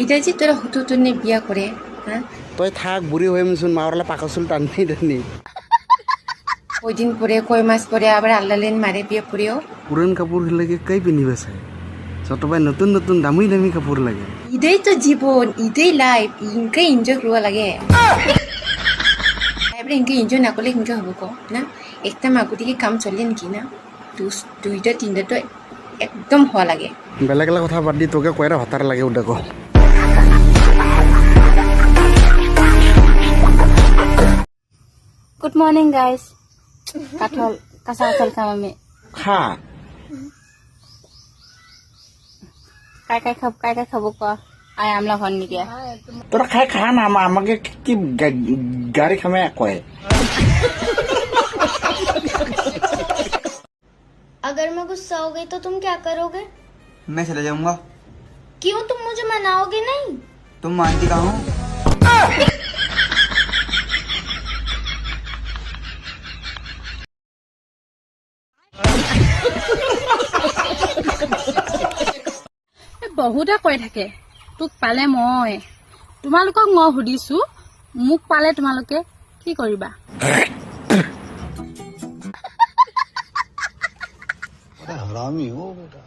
এতিয়া যে তোরা হুতুতুনি বিয়া করে হ্যাঁ তই থাক বুড়ি হয়ে শুন মাওয়ারলা পাকা চুল টানি টানি কয়দিন পরে কয় মাস পরে আবার আল্লাহ লেন মারে বিয়ে পরেও পুরান কাপড় লাগে কই পিন্ধিবে চাই যতবাই নতুন নতুন দামি দামি কাপড় লাগে ইদেই তো জীবন ইদেই লাইফ ইনকে এনজয় করব লাগে এবারে ইনকে এনজয় না করলে ইনকে হব ক না একটা মাগুটিকে কাম চলে নেকি না দুইটা তিনটা তো একদম হওয়া লাগে বেলেগ বেলেগ কথা বাদ দি তোকে কয়টা হতার লাগে ওটা ক Good morning, guys. Kathol, kasal sama mi. খা Kai khabu ko. Ay amla hon ni kya. তোরা খাই খা না আমাকে কি গাড়ি খামে কয় अगर मैं गुस्सा हो गई तो तुम क्या करोगे? मैं चला जाऊंगा। क्यों तुम मुझे मनाओगे नहीं? तुम मानती कहाँ हो? বহুতে কৈ থাকে তোক পালে মই তোমালোকক মই সুধিছো মোক পালে তোমালোকে কি কৰিবা हरामी हो बेटा